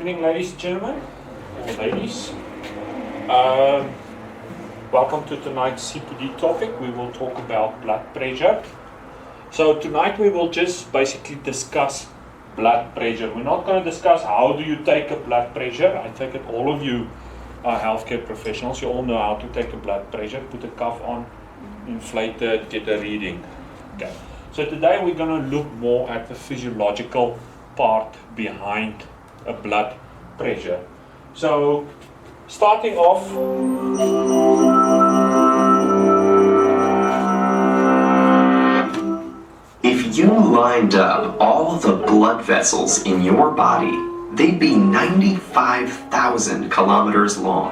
evening, ladies and gentlemen, or ladies. Welcome to tonight's CPD topic. We will talk about blood pressure. So tonight we will just basically discuss blood pressure. We're not going to discuss how do you take a blood pressure. I take it all of you are healthcare professionals. You all know how to take a blood pressure. Put a cuff on, inflate it, get a reading. Okay. So today we're going to look more at the physiological part behind a blood pressure. So starting off, if you lined up all the blood vessels in your body, they'd be 95,000 kilometers long.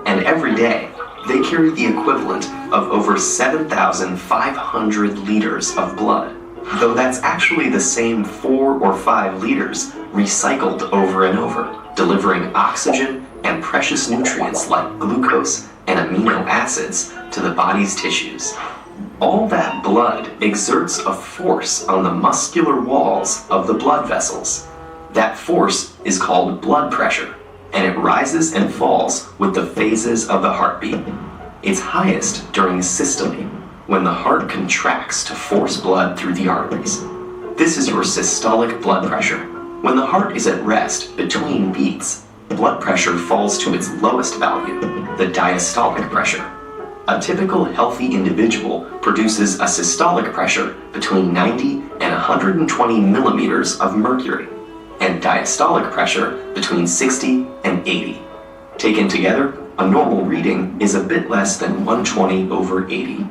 And every day, they carry the equivalent of over 7,500 liters of blood, though that's actually the same 4 or 5 liters recycled over and over, delivering oxygen and precious nutrients like glucose and amino acids to the body's tissues. All that blood exerts a force on the muscular walls of the blood vessels. That force is called blood pressure, and it rises and falls with the phases of the heartbeat. It's highest during systole, when the heart contracts to force blood through the arteries. This is your systolic blood pressure. When the heart is at rest between beats, blood pressure falls to its lowest value, the diastolic pressure. A typical healthy individual produces a systolic pressure between 90 and 120 millimeters of mercury, and diastolic pressure between 60 and 80. Taken together, a normal reading is a bit less than 120/80.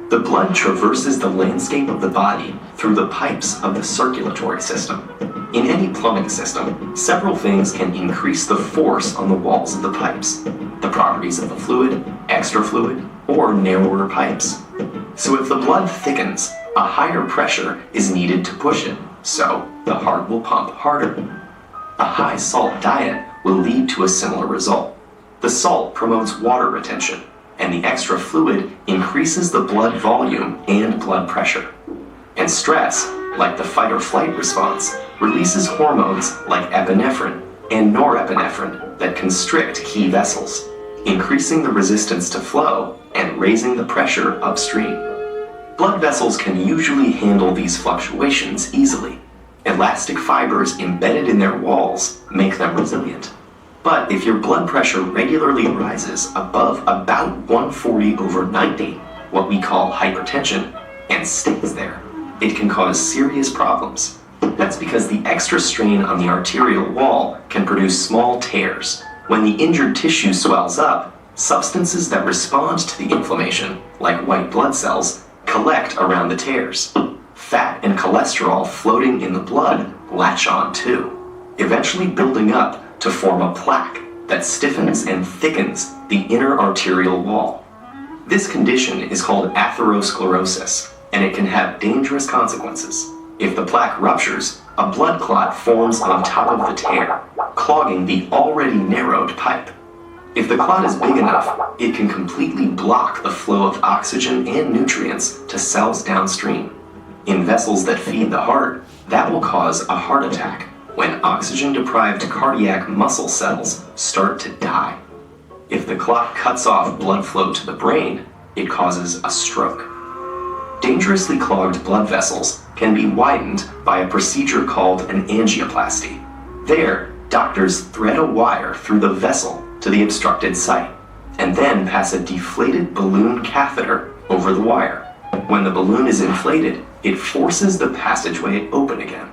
The blood traverses the landscape of the body through the pipes of the circulatory system. In any plumbing system, several things can increase the force on the walls of the pipes: the properties of the fluid, extra fluid, or narrower pipes. So if the blood thickens, a higher pressure is needed to push it, so the heart will pump harder. A high salt diet will lead to a similar result. The salt promotes water retention, and the extra fluid increases the blood volume and blood pressure. And stress, like the fight or flight response, releases hormones like epinephrine and norepinephrine that constrict key vessels, increasing the resistance to flow and raising the pressure upstream. Blood vessels can usually handle these fluctuations easily. Elastic fibers embedded in their walls make them resilient. But if your blood pressure regularly rises above about 140/90, what we call hypertension, and stays there, it can cause serious problems. That's because the extra strain on the arterial wall can produce small tears. When the injured tissue swells up, substances that respond to the inflammation, like white blood cells, collect around the tears. Fat and cholesterol floating in the blood latch on too, eventually building up to form a plaque that stiffens and thickens the inner arterial wall. This condition is called ATHEROSCLEROSIS, and it can have dangerous consequences. If the plaque ruptures, a blood clot forms on top of the tear, clogging the already narrowed pipe. If the clot is big enough, it can completely block the flow of oxygen and nutrients to cells downstream. In vessels that feed the heart, that will cause a heart attack when oxygen-deprived cardiac muscle cells start to die. If the clot cuts off blood flow to the brain, it causes a stroke. Dangerously clogged blood vessels can be widened by a procedure called an angioplasty. There, doctors thread a wire through the vessel to the obstructed site, and then pass a deflated balloon catheter over the wire. When the balloon is inflated, it forces the passageway open again.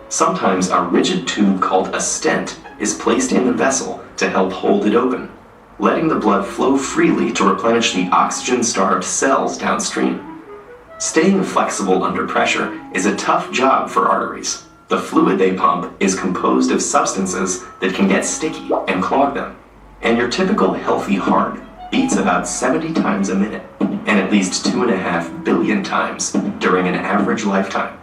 Sometimes a rigid tube called a stent is placed in the vessel to help hold it open, letting the blood flow freely to replenish the oxygen-starved cells downstream. Staying flexible under pressure is a tough job for arteries. The fluid they pump is composed of substances that can get sticky and clog them. And your typical healthy heart beats about 70 times a minute, and at least 2.5 billion times during an average lifetime.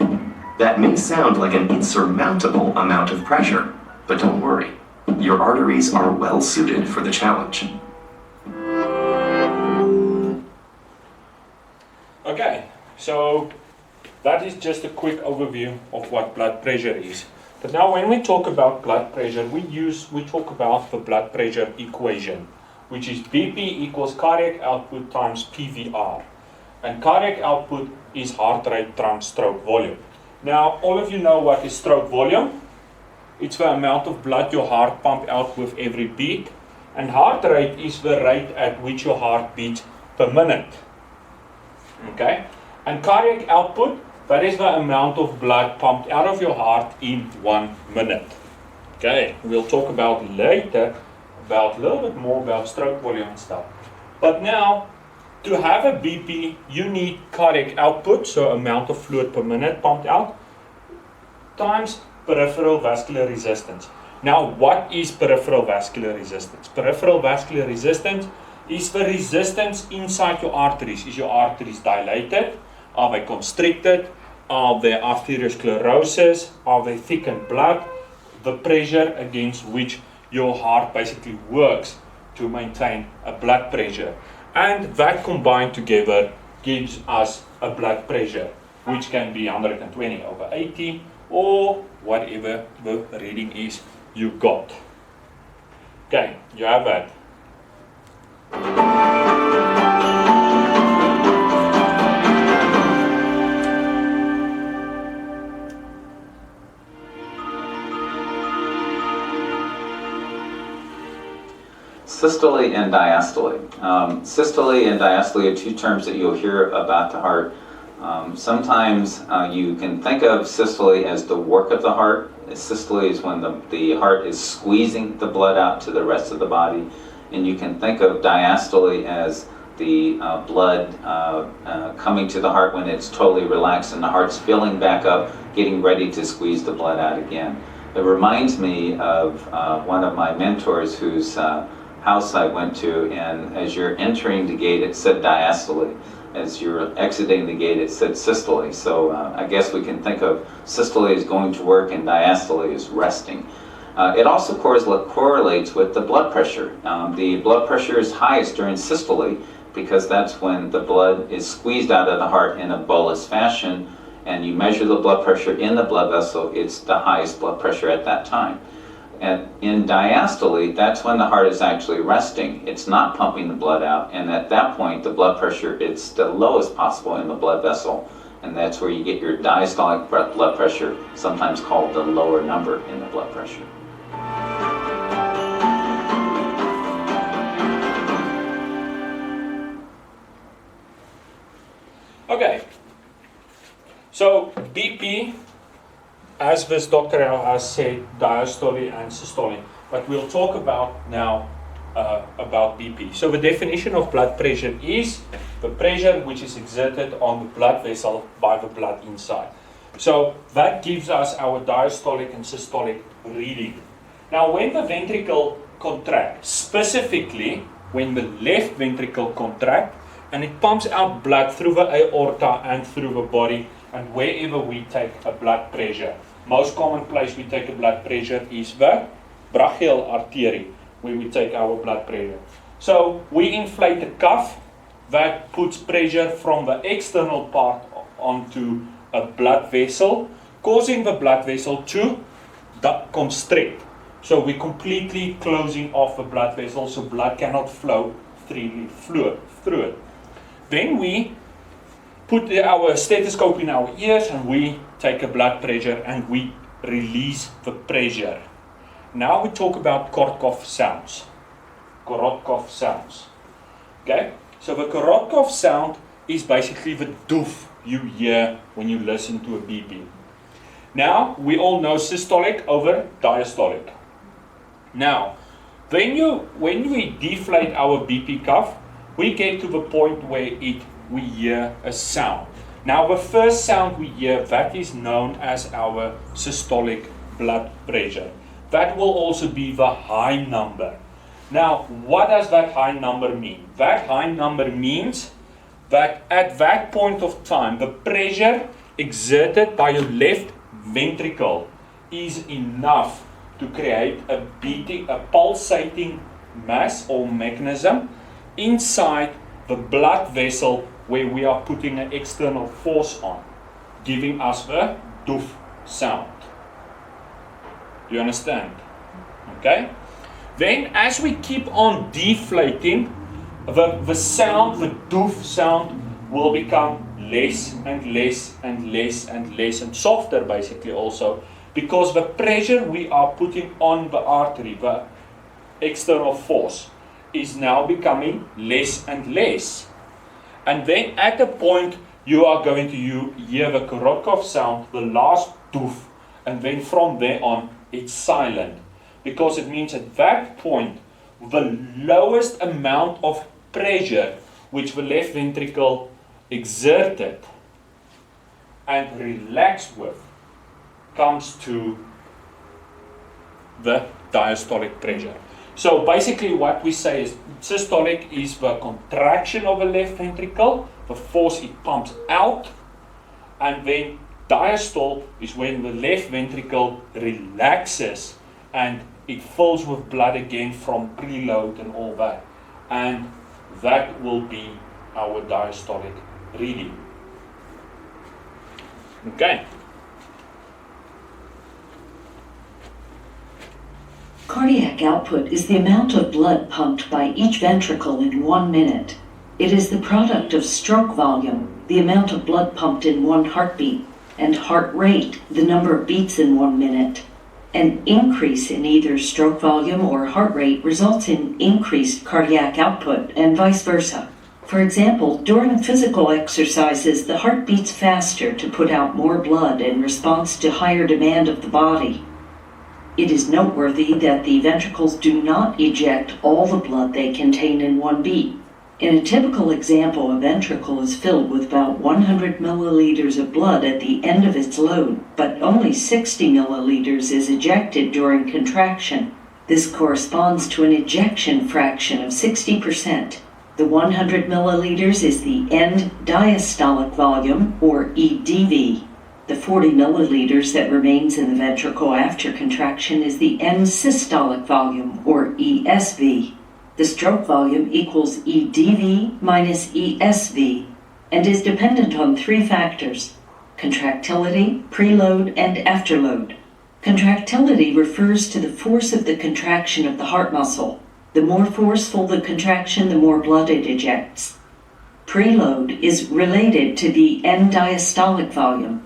That may sound like an insurmountable amount of pressure, but don't worry, your arteries are well suited for the challenge. okay, so that is just a quick overview of what blood pressure is. But now when we talk about blood pressure, we talk about the blood pressure equation, which is BP equals cardiac output times PVR. And cardiac output is heart rate times stroke volume. Now, all of you know what is stroke volume. It's the amount of blood your heart pumps out with every beat. And heart rate is the rate at which your heart beats per minute. Okay? And cardiac output, that is the amount of blood pumped out of your heart in 1 minute. Okay? We'll talk about later about a little bit more about stroke volume and stuff. But now, to have a BP, you need cardiac output, so amount of fluid per minute pumped out, times peripheral vascular resistance. Now, what is peripheral vascular resistance? Peripheral vascular resistance is the resistance inside your arteries. Is your arteries dilated? Are they constricted? Are there atherosclerosis? Are they thickened blood? The pressure against which your heart basically works to maintain a blood pressure. And that combined together gives us a blood pressure, which can be 120/80 or whatever the reading is you got. Okay, you have that. Systole and diastole. Systole and diastole are two terms that you'll hear about the heart. Sometimes you can think of systole as the work of the heart. Systole is when the heart is squeezing the blood out to the rest of the body. And you can think of diastole as the blood coming to the heart when it's totally relaxed and the heart's filling back up, getting ready to squeeze the blood out again. It reminds me of one of my mentors whose house I went to, and as you're entering the gate it said diastole. As you're exiting the gate it said systole. So I guess we can think of systole as going to work and diastole as resting. It also correlates with the blood pressure. The blood pressure is highest during systole because that's when the blood is squeezed out of the heart in a bolus fashion, and you measure the blood pressure in the blood vessel, it's the highest blood pressure at that time. And in diastole, that's when the heart is actually resting. It's not pumping the blood out, and at that point the blood pressure, it's the lowest possible in the blood vessel, and that's where you get your diastolic blood pressure, sometimes called the lower number in the blood pressure. Okay, so BP, as this Dr. Al has said, diastole and systole, but we'll talk about now about BP. So the definition of blood pressure is the pressure which is exerted on the blood vessel by the blood inside. So that gives us our diastolic and systolic reading. Now when the ventricle contracts, specifically when the left ventricle contracts, and it pumps out blood through the aorta and through the body and wherever we take a blood pressure. Most common place we take a blood pressure is the brachial artery, where we take our blood pressure. So we inflate the cuff that puts pressure from the external part onto a blood vessel, causing the blood vessel to constrict. So we're completely closing off the blood vessel so blood cannot flow freely through it. Then we put our stethoscope in our ears and we take a blood pressure and we release the pressure. Now we talk about Korotkov sounds. Korotkov sounds. Okay? So the Korotkov sound is basically the doof you hear when you listen to a BP. Now, we all know systolic over diastolic. Now, when we deflate our BP cuff, we get to the point where we hear a sound. Now the first sound we hear, that is known as our systolic blood pressure. That will also be the high number. Now what does that high number mean? That high number means that at that point of time the pressure exerted by your left ventricle is enough to create a pulsating mass or mechanism inside the blood vessel where we are putting an external force on, giving us the doof sound. Do you understand? Okay? Then as we keep on deflating, the sound, the doof sound will become less and less and less and less and softer basically also, because the pressure we are putting on the artery, the external force, is now becoming less and less. And then at a point you are going to hear the Korotkoff sound, the last doof, and then from there on it's silent, because it means at that point the lowest amount of pressure which the left ventricle exerted and relaxed with comes to the diastolic pressure. So basically what we say is systolic is the contraction of the left ventricle, the force it pumps out, and then diastole is when the left ventricle relaxes and it fills with blood again from preload and all that. And that will be our diastolic reading. Okay. Cardiac output is the amount of blood pumped by each ventricle in 1 minute. It is the product of stroke volume, the amount of blood pumped in one heartbeat, and heart rate, the number of beats in 1 minute. An increase in either stroke volume or heart rate results in increased cardiac output, and vice versa. For example, during physical exercises, the heart beats faster to put out more blood in response to higher demand of the body. It is noteworthy that the ventricles do not eject all the blood they contain in one beat. In a typical example, a ventricle is filled with about 100 milliliters of blood at the end of its load, but only 60 milliliters is ejected during contraction. This corresponds to an ejection fraction of 60%. The 100 milliliters is the end diastolic volume, or EDV. The 40 milliliters that remains in the ventricle after contraction is the end systolic volume, or ESV. The stroke volume equals EDV minus ESV and is dependent on 3 factors: contractility, preload, and afterload. Contractility refers to the force of the contraction of the heart muscle. The more forceful the contraction, the more blood it ejects. Preload is related to the end diastolic volume.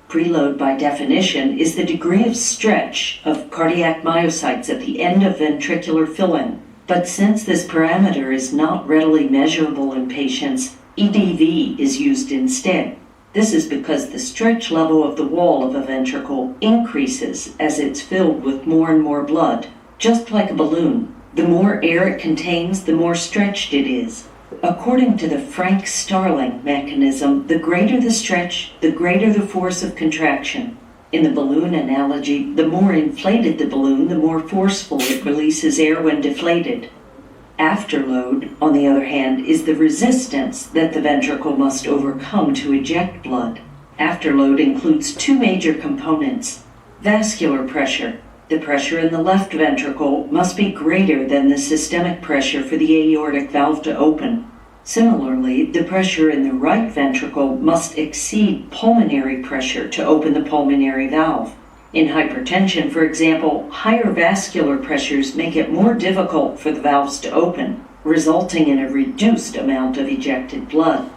Preload, by definition, is the degree of stretch of cardiac myocytes at the end of ventricular fill-in. But since this parameter is not readily measurable in patients, EDV is used instead. This is because the stretch level of the wall of a ventricle increases as it's filled with more and more blood, just like a balloon. The more air it contains, the more stretched it is. According to the Frank-Starling mechanism, the greater the stretch, the greater the force of contraction. In the balloon analogy, the more inflated the balloon, the more forceful it releases air when deflated. Afterload, on the other hand, is the resistance that the ventricle must overcome to eject blood. Afterload includes 2 major components: vascular pressure. The pressure in the left ventricle must be greater than the systemic pressure for the aortic valve to open. Similarly, the pressure in the right ventricle must exceed pulmonary pressure to open the pulmonary valve. In hypertension, for example, higher vascular pressures make it more difficult for the valves to open, resulting in a reduced amount of ejected blood.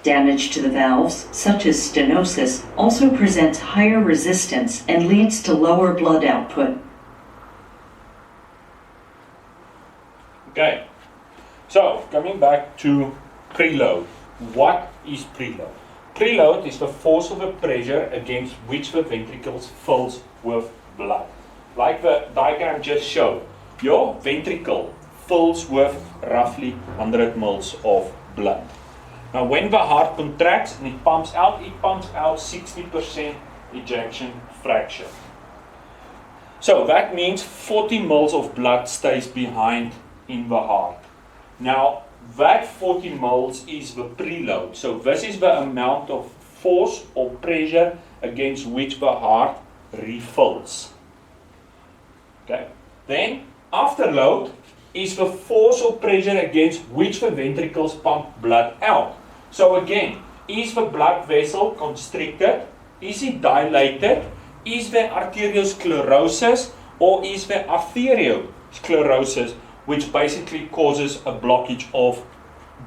Damage to the valves, such as stenosis, also presents higher resistance and leads to lower blood output. Okay, so coming back to preload. What is preload? Preload is the force of the pressure against which the ventricles fills with blood. Like the diagram just showed, your ventricle fills with roughly 100 ml of blood. Now when the heart contracts and it pumps out 60% ejection fraction. So that means 40 ml of blood stays behind in the heart. Now that 40 ml is the preload. So this is the amount of force or pressure against which the heart refills. Okay. Then afterload is the force or pressure against which the ventricles pump blood out. So again, is the blood vessel constricted? Is it dilated? Is there arteriosclerosis? Or is there ATHEROSCLEROSIS, which basically causes a blockage of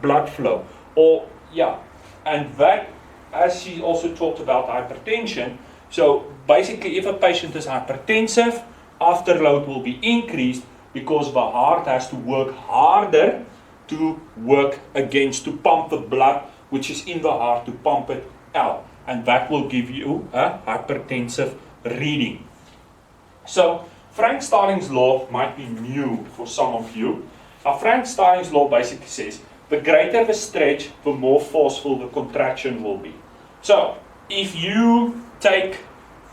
blood flow? Or, yeah, and that, as she also talked about hypertension, so basically if a patient is hypertensive, afterload will be increased because the heart has to work harder to work against, to pump the blood which is in the heart, to pump it out. And that will give you a hypertensive reading. So Frank Starling's law might be new for some of you. Now Frank Starling's law basically says, the greater the stretch, the more forceful the contraction will be. So if you take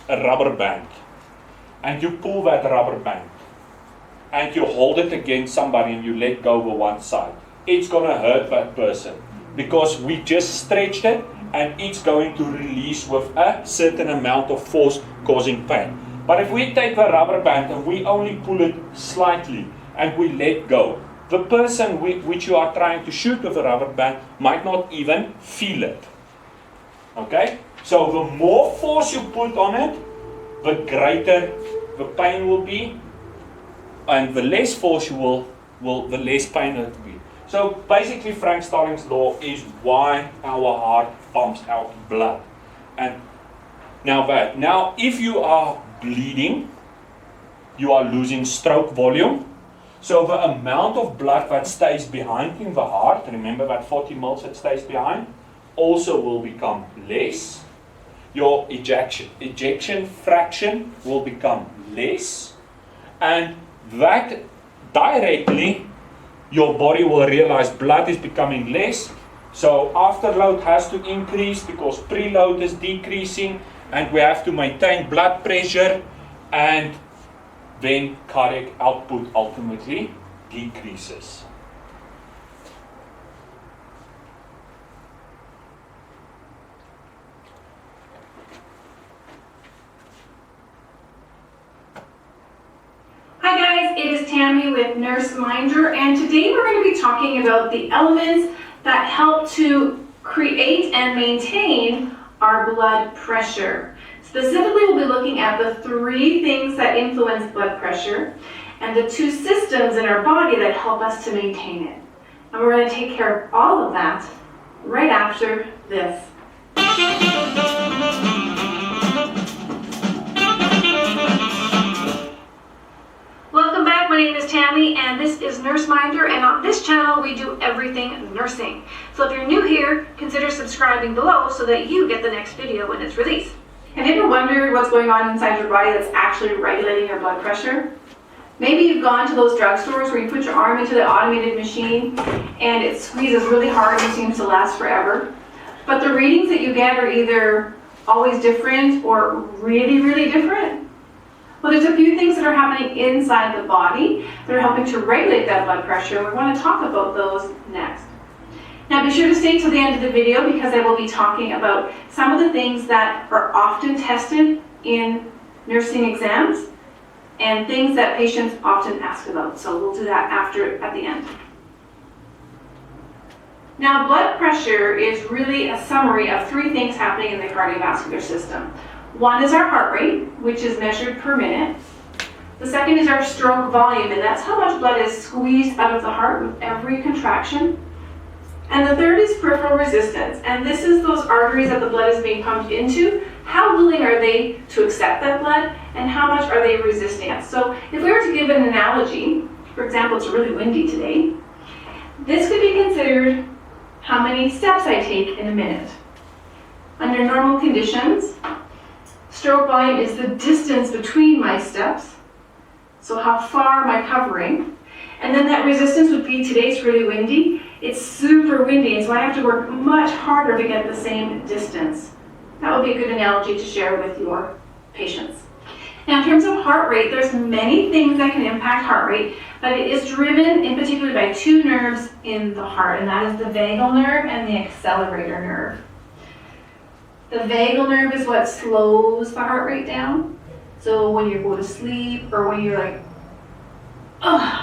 a rubber band and you pull that rubber band and you hold it against somebody and you let go over one side, it's going to hurt that person because we just stretched it and it's going to release with a certain amount of force causing pain. But if we take the rubber band and we only pull it slightly and we let go, the person which you are trying to shoot with the rubber band might not even feel it. Okay? So the more force you put on it, the greater the pain will be, and the less force you will the less pain it will be. So basically Frank Starling's law is why our heart pumps out blood. And now if you are bleeding, you are losing stroke volume. So the amount of blood that stays behind in the heart, remember that 40 mils that stays behind, also will become less. Your ejection fraction will become less. And that directly, your body will realize blood is becoming less. So afterload has to increase because preload is decreasing, and we have to maintain blood pressure, and then cardiac output ultimately decreases. Hi guys, it is Tammy with Nurse Minder, and today we're going to be talking about the elements that help to create and maintain our blood pressure. Specifically, we'll be looking at the 3 things that influence blood pressure and the 2 systems in our body that help us to maintain it. And we're going to take care of all of that right after this. Welcome back, my name is Tammy and this is Nurse Minder, and on this channel we do everything nursing. So if you're new here, consider subscribing below so that you get the next video when it's released. Have you ever wondered what's going on inside your body that's actually regulating your blood pressure? Maybe you've gone to those drugstores where you put your arm into the automated machine and it squeezes really hard and seems to last forever. But the readings that you get are either always different or really, really different. Well, there's a few things that are happening inside the body that are helping to regulate that blood pressure. We want to talk about those next. Now be sure to stay till the end of the video because I will be talking about some of the things that are often tested in nursing exams and things that patients often ask about. So we'll do that at the end. Now blood pressure is really a summary of 3 things happening in the cardiovascular system. One is our heart rate, which is measured per minute. The second is our stroke volume, and that's how much blood is squeezed out of the heart with every contraction. And the third is peripheral resistance, and this is those arteries that the blood is being pumped into. How willing are they to accept that blood, and how much are they resisting it? So if we were to give an analogy, for example, it's really windy today, this could be considered how many steps I take in a minute. Under normal conditions, stroke volume is the distance between my steps, so how far am I covering? And then that resistance would be, today's really windy, it's super windy, and so I have to work much harder to get the same distance. That would be a good analogy to share with your patients. Now in terms of heart rate, there's many things that can impact heart rate, but it is driven in particular by 2 nerves in the heart, and that is the vagal nerve and the accelerator nerve. The vagal nerve is what slows the heart rate down. So when you go to sleep or when you're like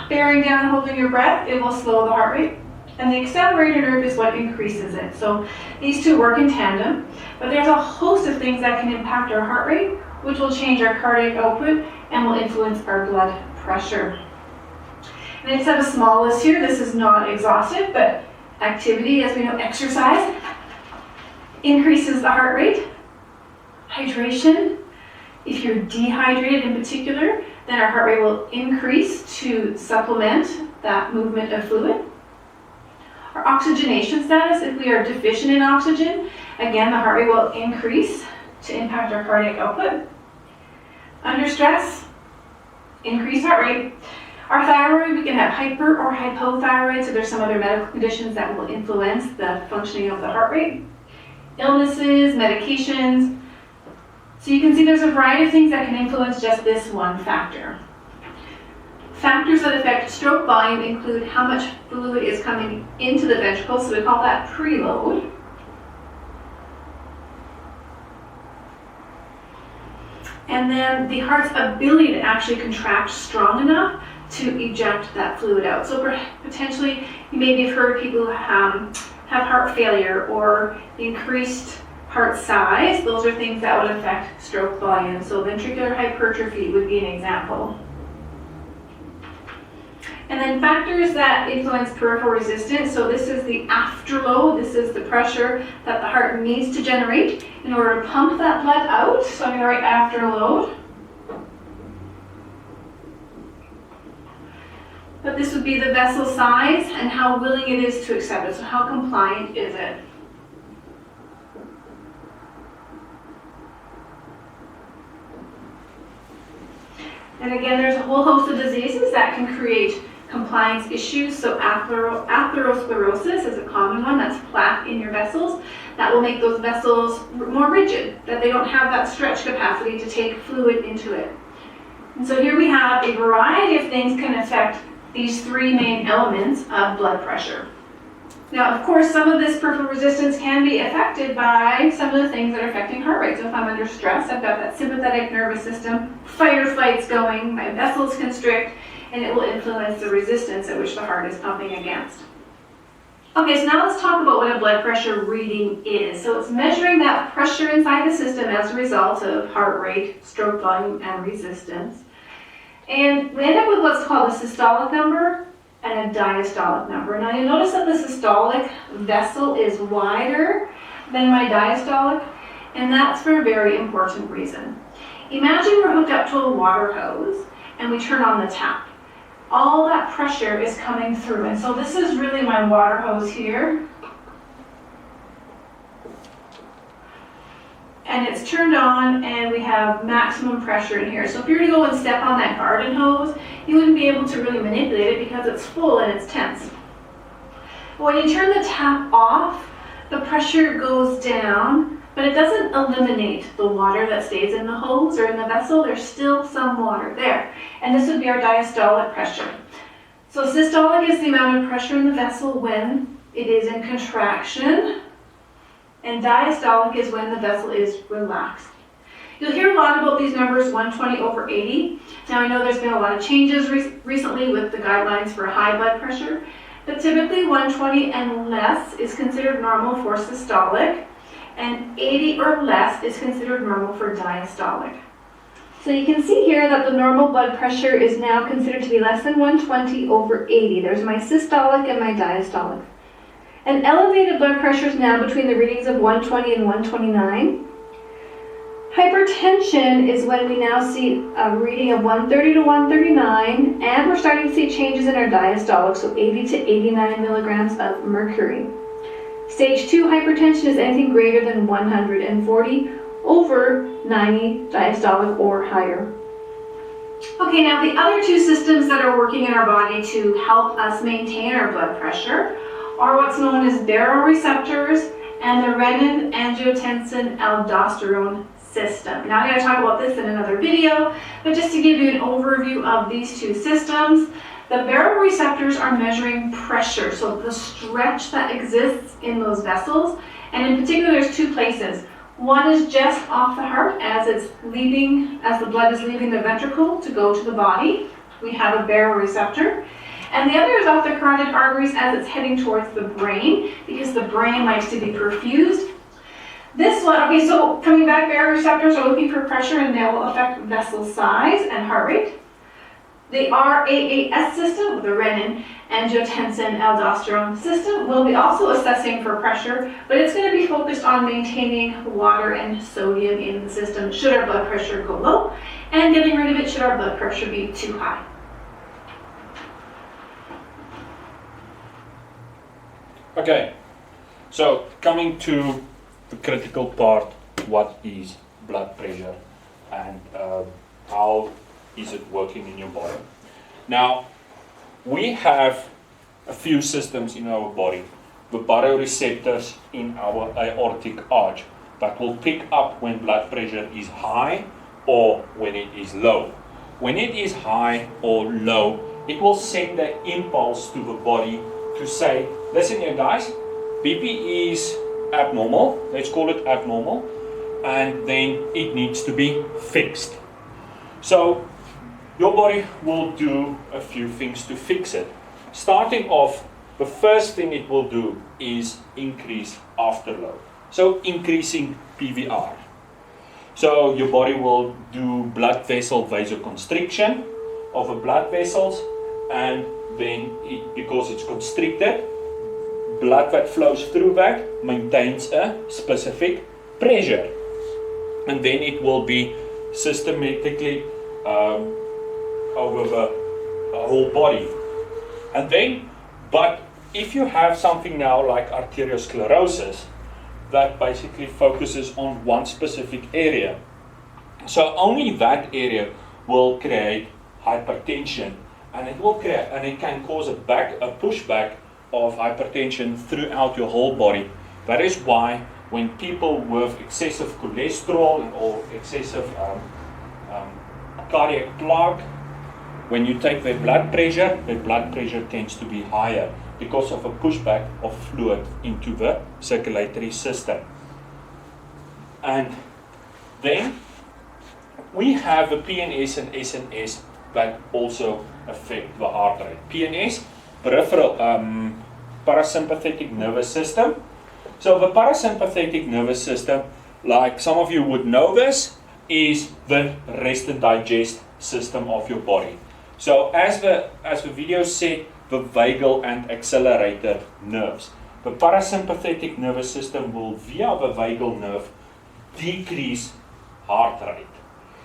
bearing down, holding your breath, it will slow the heart rate. And the accelerator nerve is what increases it. So these 2 work in tandem, but there's a host of things that can impact our heart rate, which will change our cardiac output and will influence our blood pressure. And I just have a small list here. This is not exhaustive, but activity, as we know, exercise, increases the heart rate. Hydration, if you're dehydrated in particular, then our heart rate will increase to supplement that movement of fluid. Our oxygenation status, if we are deficient in oxygen, again, the heart rate will increase to impact our cardiac output. Under stress, increased heart rate. Our thyroid, we can have hyper or hypothyroid, so there's some other medical conditions that will influence the functioning of the heart rate. Illnesses, medications. So you can see there's a variety of things that can influence just this one factor. Factors that affect stroke volume include how much fluid is coming into the ventricle, so we call that preload. And then the heart's ability to actually contract strong enough to eject that fluid out. So potentially, you maybe have heard people who have heart failure or increased heart size. Those are things that would affect stroke volume. So ventricular hypertrophy would be an example. And then factors that influence peripheral resistance. So this is the afterload. This is the pressure that the heart needs to generate in order to pump that blood out. So I'm going to write afterload. But this would be the vessel size and how willing it is to accept it. So how compliant is it? And again, there's a whole host of diseases that can create compliance issues. So atherosclerosis is a common one. That's plaque in your vessels. That will make those vessels more rigid, that they don't have that stretch capacity to take fluid into it. And so here we have a variety of things can affect these three main elements of blood pressure. Now, of course, some of this peripheral resistance can be affected by some of the things that are affecting heart rate. So if I'm under stress, I've got that sympathetic nervous system, fight or flight's going, my vessels constrict, and it will influence the resistance at which the heart is pumping against. Okay, so now let's talk about what a blood pressure reading is. So it's measuring that pressure inside the system as a result of heart rate, stroke volume, and resistance. And we end up with what's called a systolic number and a diastolic number. Now you'll notice that the systolic vessel is wider than my diastolic, and that's for a very important reason. Imagine we're hooked up to a water hose and we turn on the tap. All that pressure is coming through, and so this is really my water hose here. And it's turned on and we have maximum pressure in here. So if you were to go and step on that garden hose, you wouldn't be able to really manipulate it because it's full and it's tense. When you turn the tap off, the pressure goes down, but it doesn't eliminate the water that stays in the hose or in the vessel. There's still some water there. And this would be our diastolic pressure. So systolic is the amount of pressure in the vessel when it is in contraction. And diastolic is when the vessel is relaxed. You'll hear a lot about these numbers, 120/80. Now I know there's been a lot of changes recently with the guidelines for high blood pressure, but typically 120 and less is considered normal for systolic, and 80 or less is considered normal for diastolic. So you can see here that the normal blood pressure is now considered to be less than 120/80. There's my systolic and my diastolic. And elevated blood pressure is now between the readings of 120 and 129. Hypertension is when we now see a reading of 130 to 139, and we're starting to see changes in our diastolic, so 80 to 89 milligrams of mercury. Stage 2 hypertension is anything greater than 140 over 90 diastolic or higher. Okay, now the other two systems that are working in our body to help us maintain our blood pressure are what's known as baroreceptors and the renin-angiotensin-aldosterone system. Now I'm going to talk about this in another video, but just to give you an overview of these two systems, the baroreceptors are measuring pressure, so the stretch that exists in those vessels, and in particular there's two places. One is just off the heart as the blood is leaving the ventricle to go to the body. We have a baroreceptor. And the other is off the carotid arteries as it's heading towards the brain, because the brain likes to be perfused. This one, okay, so coming back, baroreceptors are looking for pressure and they will affect vessel size and heart rate. The RAAS system, the renin, angiotensin aldosterone system, will be also assessing for pressure, but it's going to be focused on maintaining water and sodium in the system should our blood pressure go low, and getting rid of it should our blood pressure be too high. Okay, so coming to the critical part, what is blood pressure and how is it working in your body? Now, we have a few systems in our body, the baroreceptors in our aortic arch that will pick up when blood pressure is high or when it is low. When it is high or low, it will send an impulse to the body to say, listen here guys, BP is abnormal, let's call it abnormal, and then it needs to be fixed. So your body will do a few things to fix it. Starting off, the first thing it will do is increase afterload. So increasing PVR. So your body will do blood vessel vasoconstriction of the blood vessels, and then because it's constricted, blood that flows through that maintains a specific pressure, and then it will be systematically over the whole body. And then, but if you have something now like ATHEROSCLEROSIS that basically focuses on one specific area, so only that area will create hypertension, and it will create, and it can cause a pushback of hypertension throughout your whole body. That is why when people with excessive cholesterol or excessive cardiac plaque, when you take their blood pressure tends to be higher because of a pushback of fluid into the circulatory system. And then we have the PNS and SNS that also affect the heart rate. PNS, peripheral parasympathetic nervous system. So the parasympathetic nervous system, like some of you would know this, is the rest and digest system of your body. So as the video said, the vagal and accelerator nerves. The parasympathetic nervous system will, via the vagal nerve, decrease heart rate.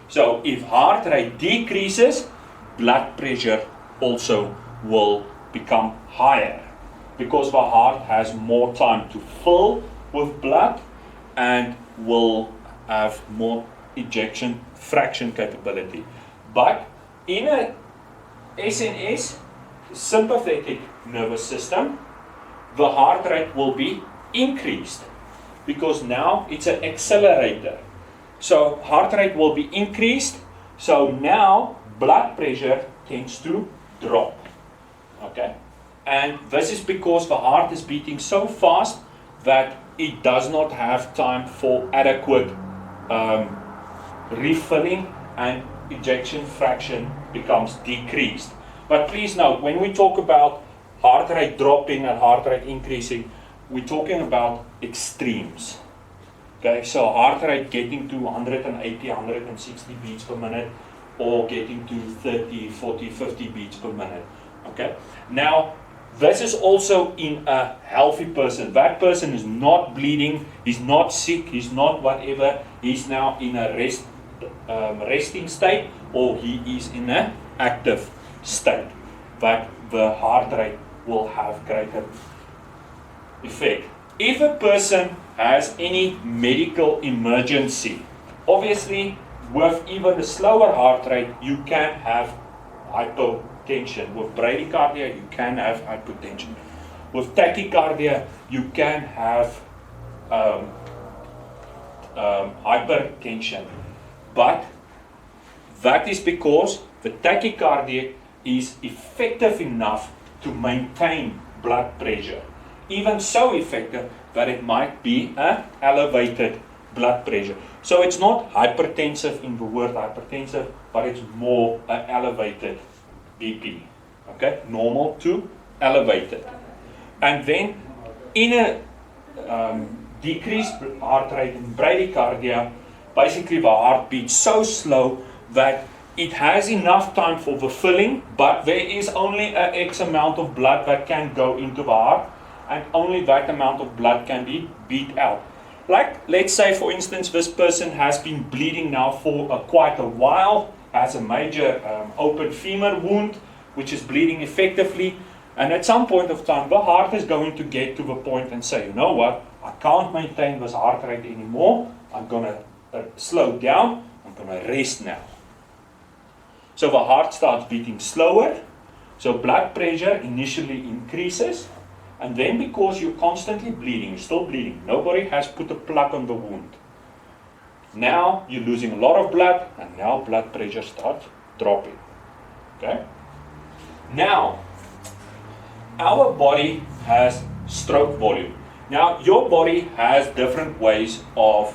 So if heart rate decreases, blood pressure also will become higher, because the heart has more time to fill with blood and will have more ejection fraction capability. But in a SNS, sympathetic nervous system, the heart rate will be increased because now it's an accelerator. So heart rate will be increased, so now blood pressure tends to drop. Okay? And this is because the heart is beating so fast that it does not have time for adequate refilling, and ejection fraction becomes decreased. But please note, when we talk about heart rate dropping and heart rate increasing, we're talking about extremes. Okay, so heart rate getting to 180, 160 beats per minute, or getting to 30, 40, 50 beats per minute. Okay, now this is also in a healthy person. That person is not bleeding, he's not sick, he's not whatever, he's now in a resting state, or he is in an active state, that the heart rate will have greater effect. If a person has any medical emergency, obviously with even a slower heart rate, you can have hypotension. With bradycardia, you can have hypotension. With tachycardia, you can have hypertension. But that is because the tachycardia is effective enough to maintain blood pressure. Even so effective that it might be an elevated blood pressure. So it's not hypertensive in the word hypertensive, but it's more an elevated BP. Okay, normal to elevated. And then in a decreased heart rate in bradycardia, basically the heart beats so slow that it has enough time for the filling, but there is only a X amount of blood that can go into the heart, and only that amount of blood can be beat out. Like, let's say for instance, this person has been bleeding now for quite a while, has a major open femur wound, which is bleeding effectively, and at some point of time, the heart is going to get to the point and say, you know what, I can't maintain this heart rate anymore, I'm going to slow down, I'm going to rest now. So the heart starts beating slower, so blood pressure initially increases, and then because you're constantly bleeding, you're still bleeding, nobody has put a plug on the wound. Now you're losing a lot of blood, and now blood pressure starts dropping. Okay? Now, our body has stroke volume. Now, your body has different ways of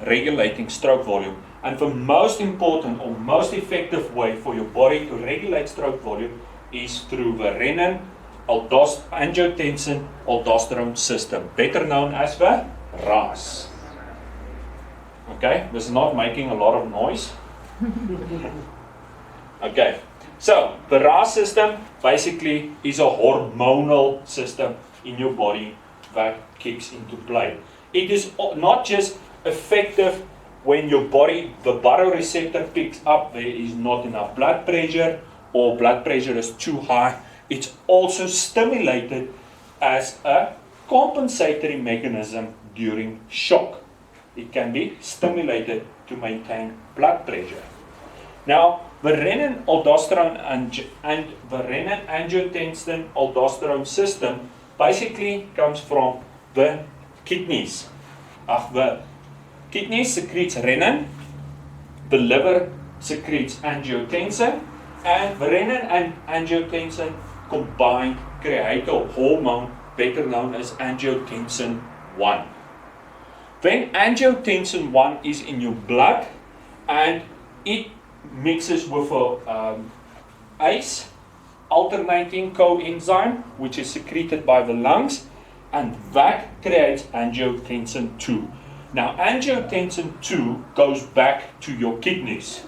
regulating stroke volume. And the most important or most effective way for your body to regulate stroke volume is through the renin-angiotensin-aldosterone system, better known as the RAS. Okay, this is not making a lot of noise. Okay, so the RAS system basically is a hormonal system in your body that kicks into play. It is not just effective when your body, the baroreceptor picks up there is not enough blood pressure or blood pressure is too high. It's also stimulated as a compensatory mechanism during shock. It can be stimulated to maintain blood pressure. Now, the renin-aldosterone and the renin-angiotensin-aldosterone system basically comes from the kidneys. The kidneys secretes renin, the liver secretes angiotensin, and the renin and angiotensin combined create a hormone better known as angiotensin 1. When angiotensin 1 is in your blood and it mixes with a ACE, alternating coenzyme, which is secreted by the lungs, and that creates angiotensin 2. Now, angiotensin 2 goes back to your kidneys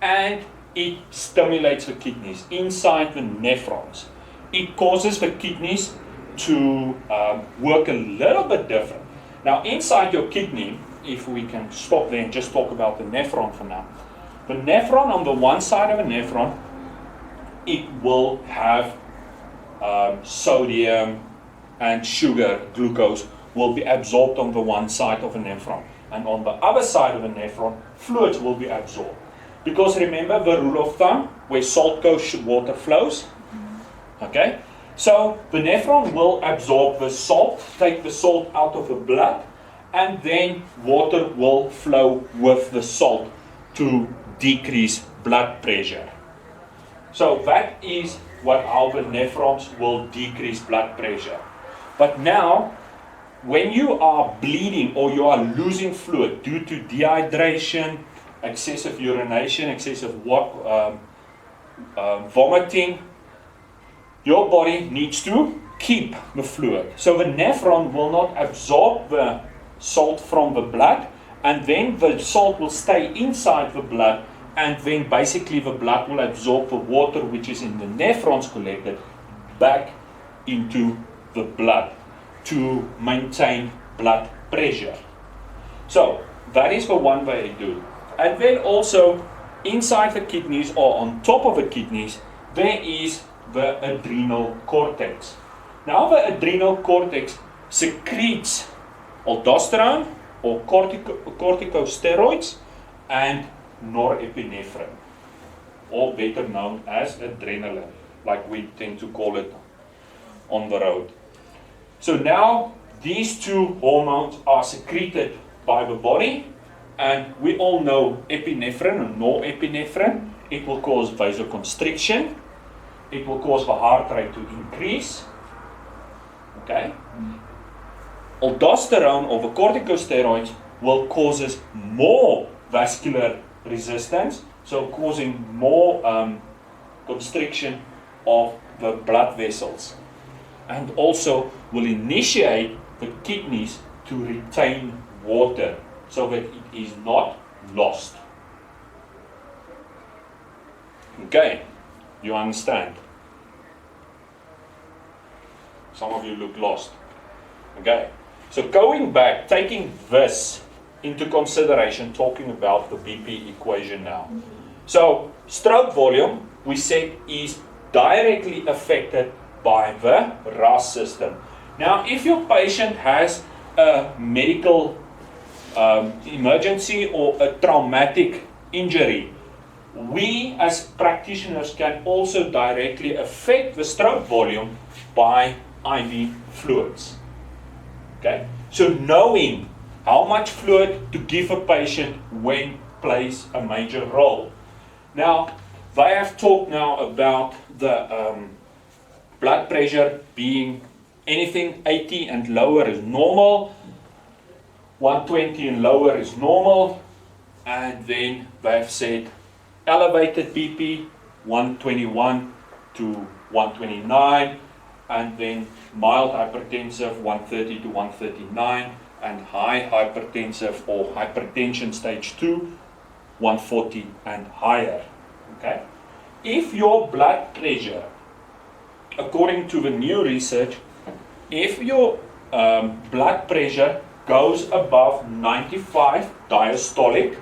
and it stimulates the kidneys inside the nephrons. It causes the kidneys to work a little bit different. Now, inside your kidney, if we can stop there and just talk about the nephron for now. The nephron, on the one side of a nephron, it will have sodium and sugar, glucose, will be absorbed on the one side of a nephron. And on the other side of a nephron, fluids will be absorbed. Because remember the rule of thumb, where salt goes, water flows. Okay? So the nephron will absorb the salt, take the salt out of the blood, and then water will flow with the salt to decrease blood pressure. So that is how the nephrons will decrease blood pressure. But now, when you are bleeding or you are losing fluid due to dehydration, excessive urination, excessive vomiting, your body needs to keep the fluid. So the nephron will not absorb the salt from the blood, and then the salt will stay inside the blood, and then basically the blood will absorb the water which is in the nephrons collected back into the blood to maintain blood pressure. So that is the one way to do. And then also inside the kidneys or on top of the kidneys, there is the adrenal cortex. Now the adrenal cortex secretes aldosterone or corticosteroids and norepinephrine, or better known as adrenaline, like we tend to call it on the road. So now these two hormones are secreted by the body, and we all know epinephrine and norepinephrine. It will cause vasoconstriction. It will cause the heart rate to increase. Okay? Aldosterone or the corticosteroids will cause more vascular resistance, so causing more constriction of the blood vessels, and also will initiate the kidneys to retain water so that it is not lost. Okay, you understand? Some of you look lost. Okay, so going back, taking this into consideration, talking about the BP equation now. So stroke volume, we said, is directly affected by the RAS system. Now, if your patient has a medical emergency or a traumatic injury, we as practitioners can also directly affect the stroke volume by IV fluids. Okay, so knowing how much fluid to give a patient when plays a major role. Now, they have talked now about the blood pressure being anything 80 and lower is normal, 120 and lower is normal, and then they've said elevated BP 121 to 129, and then mild hypertensive 130 to 139, and high hypertensive or hypertension stage 2 140 and higher. Okay, if your blood pressure, according to the new research, if your blood pressure goes above 95 diastolic,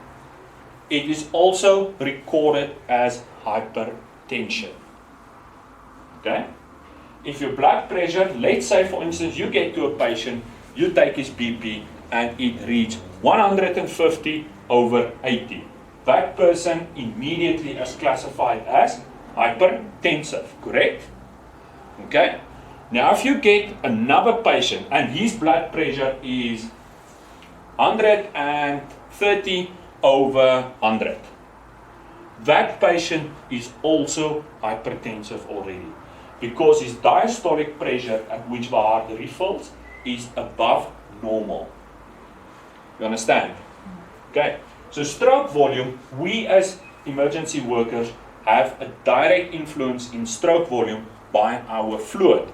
it is also recorded as hypertension. Okay? If your blood pressure, let's say for instance you get to a patient, you take his BP and it reads 150 over 80. That person immediately is classified as hypertensive, correct? Okay? Now if you get another patient and his blood pressure is 130 over 100, that patient is also hypertensive already, because his diastolic pressure at which the heart refills is above normal. You understand? Okay. So stroke volume, we as emergency workers have a direct influence in stroke volume by our fluid.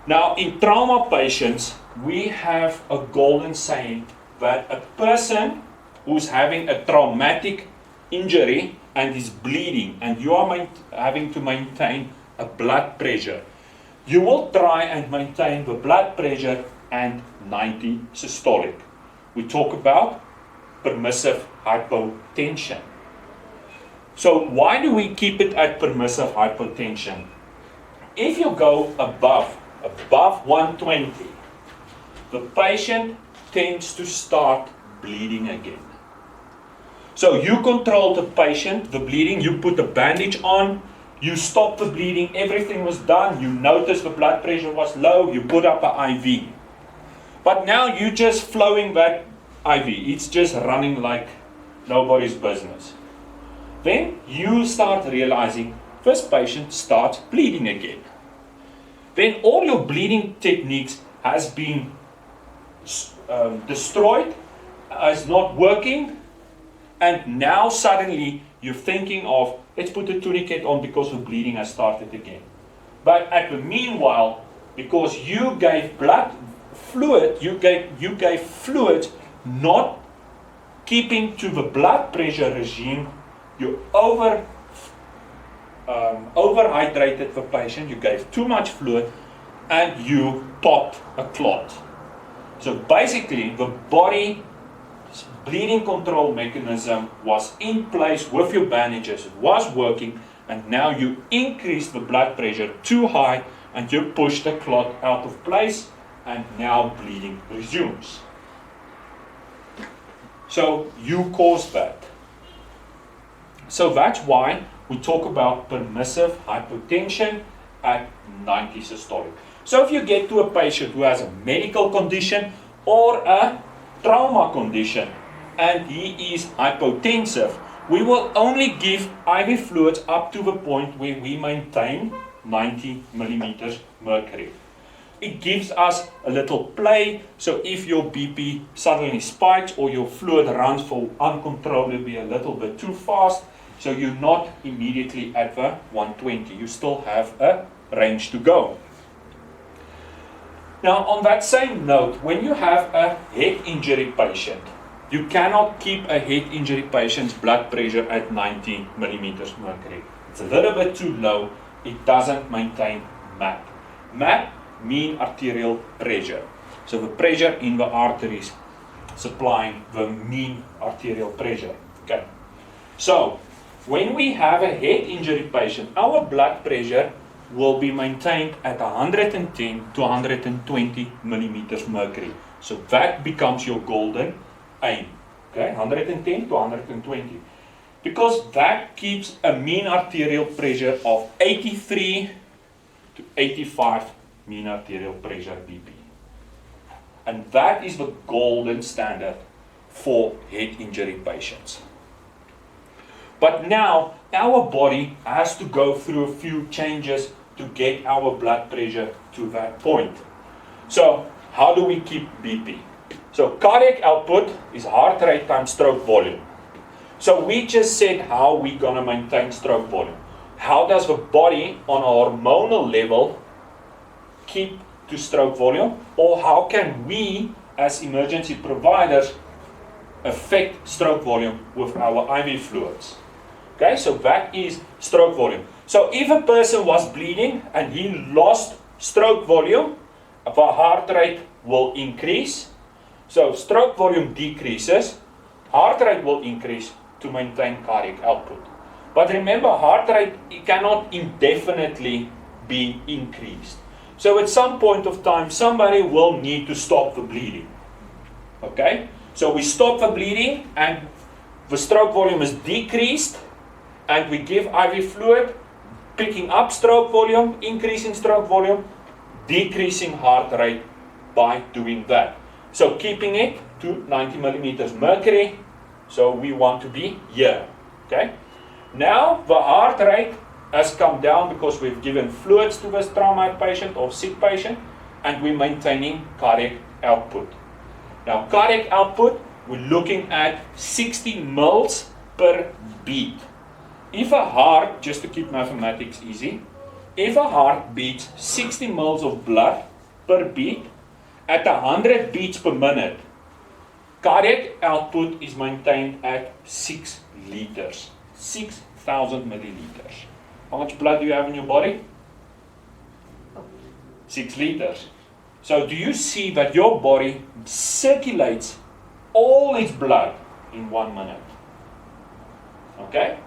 Now in trauma patients, we have a golden saying that a person who's having a traumatic injury and is bleeding, and you are having to maintain a blood pressure, you will try and maintain the blood pressure at 90 systolic. We talk about permissive hypotension. So why do we keep it at permissive hypotension? If you go above 120, the patient tends to start bleeding again. So you control the patient, the bleeding, you put a bandage on, you stop the bleeding, everything was done, you notice the blood pressure was low, you put up an IV. But now you're just flowing that IV, it's just running like nobody's business. Then you start realizing this patient starts bleeding again. Then all your bleeding techniques has been destroyed, is not working, and now suddenly you're thinking of, let's put a tourniquet on because the bleeding has started again. But at the meanwhile, because you gave blood fluid, you gave fluid not keeping to the blood pressure regime, you overhydrated the patient, you gave too much fluid, and you popped a clot. So basically, the body's bleeding control mechanism was in place with your bandages, it was working, and now you increase the blood pressure too high, and you push the clot out of place, and now bleeding resumes. So you caused that. So that's why we talk about permissive hypotension at 90 systolic. So if you get to a patient who has a medical condition or a trauma condition and he is hypotensive, we will only give IV fluids up to the point where we maintain 90 millimeters mercury. It gives us a little play, so if your BP suddenly spikes or your fluid runs for uncontrollably a little bit too fast, so you're not immediately at the 120, you still have a range to go. Now, on that same note, when you have a head injury patient, you cannot keep a head injury patient's blood pressure at 90 millimeters mercury. It's a little bit too low. It doesn't maintain MAP. MAP, mean arterial pressure. So the pressure in the arteries supplying the mean arterial pressure. Okay. So when we have a head injury patient, our blood pressure will be maintained at 110 to 120 millimeters mercury. So that becomes your golden aim. Okay, 110 to 120. Because that keeps a mean arterial pressure of 83 to 85 mean arterial pressure BP. And that is the golden standard for head injury patients. But now, our body has to go through a few changes to get our blood pressure to that point. So, how do we keep BP? So, cardiac output is heart rate times stroke volume. So, we just said how we're going to maintain stroke volume. How does the body on a hormonal level keep to stroke volume? Or how can we, as emergency providers, affect stroke volume with our IV fluids? Okay, so that is stroke volume. So if a person was bleeding and he lost stroke volume, the heart rate will increase. So stroke volume decreases, heart rate will increase to maintain cardiac output. But remember, heart rate cannot indefinitely be increased. So at some point of time, somebody will need to stop the bleeding. Okay, so we stop the bleeding and the stroke volume is decreased, and we give IV fluid, picking up stroke volume, increasing stroke volume, decreasing heart rate by doing that. So keeping it to 90 millimeters mercury, so we want to be here. Okay. Now the heart rate has come down because we've given fluids to this trauma patient or sick patient, and we're maintaining cardiac output. Now cardiac output, we're looking at 60 mils per beat. If a heart, just to keep mathematics easy, if a heart beats 60 mils of blood per beat at 100 beats per minute, cardiac output is maintained at 6 liters, 6,000 milliliters. How much blood do you have in your body? 6 liters. So do you see that your body circulates all its blood in 1 minute? Okay?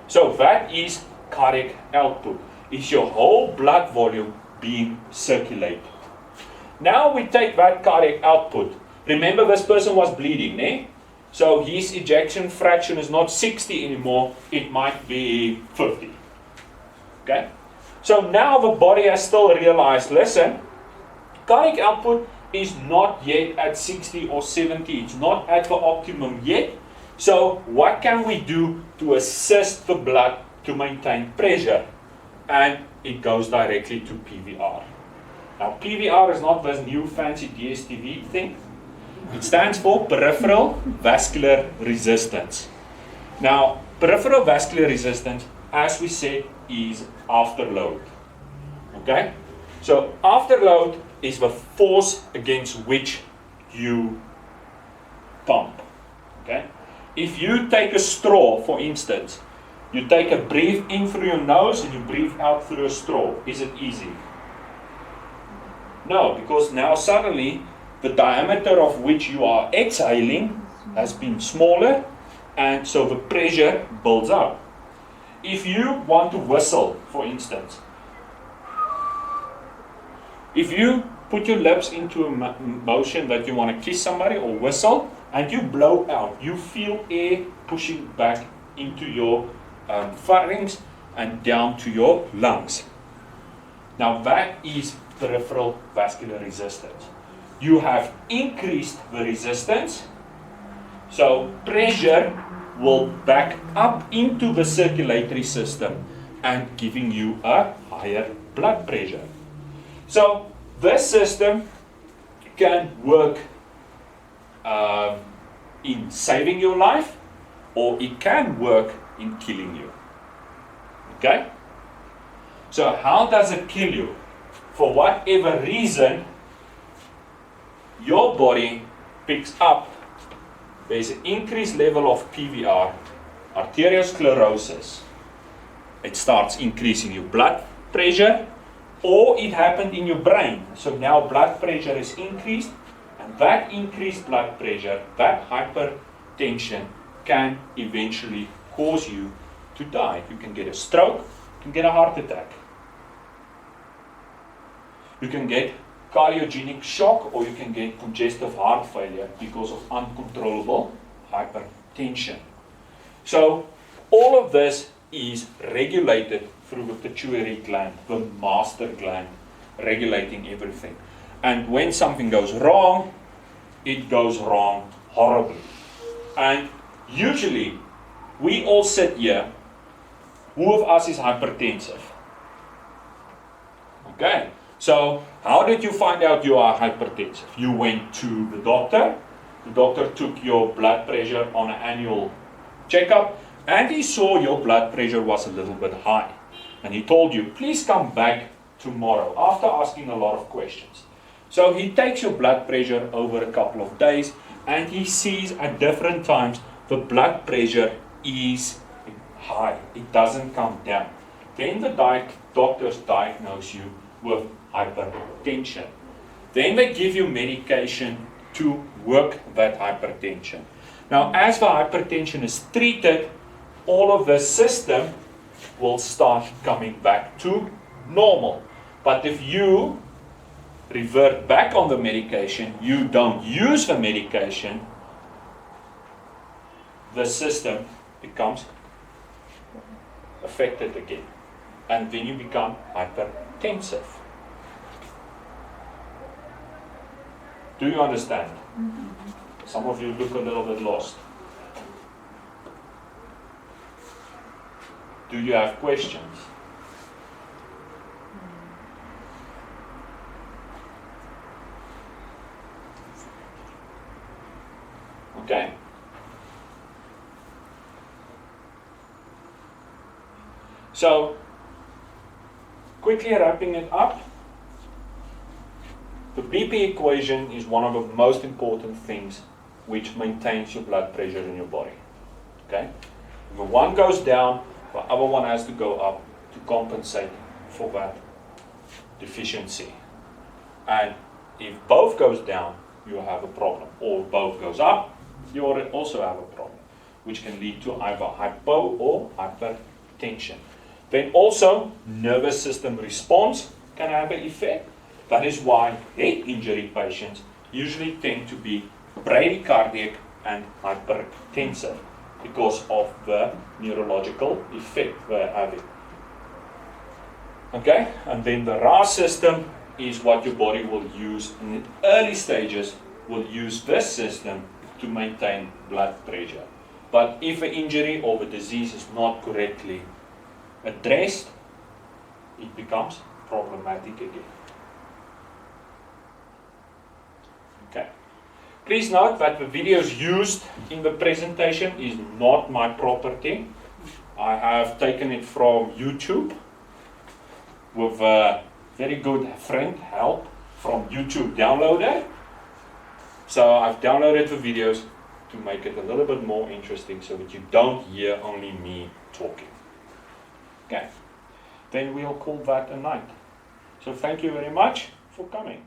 So that is cardiac output. Is your whole blood volume being circulated? Now we take that cardiac output. Remember, this person was bleeding, eh? So his ejection fraction is not 60 anymore, it might be 50. Okay? So now the body has still realized, listen, cardiac output is not yet at 60 or 70, it's not at the optimum yet. So what can we do to assist the blood to maintain pressure? And it goes directly to PVR. Now PVR is not this new fancy DSTV thing. It stands for peripheral vascular resistance. Now peripheral vascular resistance, as we said, is afterload. Okay? So afterload is the force against which you pump. Okay? If you take a straw, for instance, you take a breath in through your nose and you breathe out through a straw. Is it easy? No, because now suddenly the diameter of which you are exhaling has been smaller, and so the pressure builds up. If you want to whistle, for instance, if you put your lips into a motion that you want to kiss somebody or whistle, and you blow out, you feel air pushing back into your pharynx and down to your lungs. Now that is peripheral vascular resistance. You have increased the resistance, so pressure will back up into the circulatory system and giving you a higher blood pressure. So this system can work in saving your life, or it can work in killing you. Okay? So how does it kill you? For whatever reason, your body picks up, there's an increased level of PVR, arteriosclerosis. It starts increasing your blood pressure, or it happened in your brain. So now blood pressure is increased, and that increased blood pressure, that hypertension, can eventually cause you to die. You can get a stroke, you can get a heart attack. You can get cardiogenic shock, or you can get congestive heart failure because of uncontrollable hypertension. So all of this is regulated through the pituitary gland, the master gland, regulating everything. And when something goes wrong, it goes wrong horribly. And usually, we all sit here, who of us is hypertensive? Okay, so how did you find out you are hypertensive? You went to the doctor took your blood pressure on an annual checkup, and he saw your blood pressure was a little bit high. And he told you, please come back tomorrow, after asking a lot of questions. So he takes your blood pressure over a couple of days, and he sees at different times the blood pressure is high. It doesn't come down. Then the doctors diagnose you with hypertension. Then they give you medication to work that hypertension. Now, as the hypertension is treated, all of the system will start coming back to normal. But if you revert back on the medication, you don't use the medication, the system becomes affected again. And then you become hypertensive. Do you understand? Some of you look a little bit lost. Do you have questions? Okay. So, quickly wrapping it up, the BP equation is one of the most important things which maintains your blood pressure in your body. Okay? If the one goes down, the other one has to go up to compensate for that deficiency. And if both goes down, you have a problem. Or both goes up, you also have a problem, which can lead to either hypo or hypertension. Then also, nervous system response can have an effect. That is why head injury patients usually tend to be bradycardic and hypertensive, because of the neurological effect they're having. Okay, and then the RAS system is what your body will use in the early stages, will use this system to maintain blood pressure. But if the injury or the disease is not correctly addressed, it becomes problematic again. Okay. Please note that the videos used in the presentation is not my property. I have taken it from YouTube with a very good friend help from YouTube Downloader. So I've downloaded the videos to make it a little bit more interesting so that you don't hear only me talking. Okay, then we'll call that a night. So thank you very much for coming.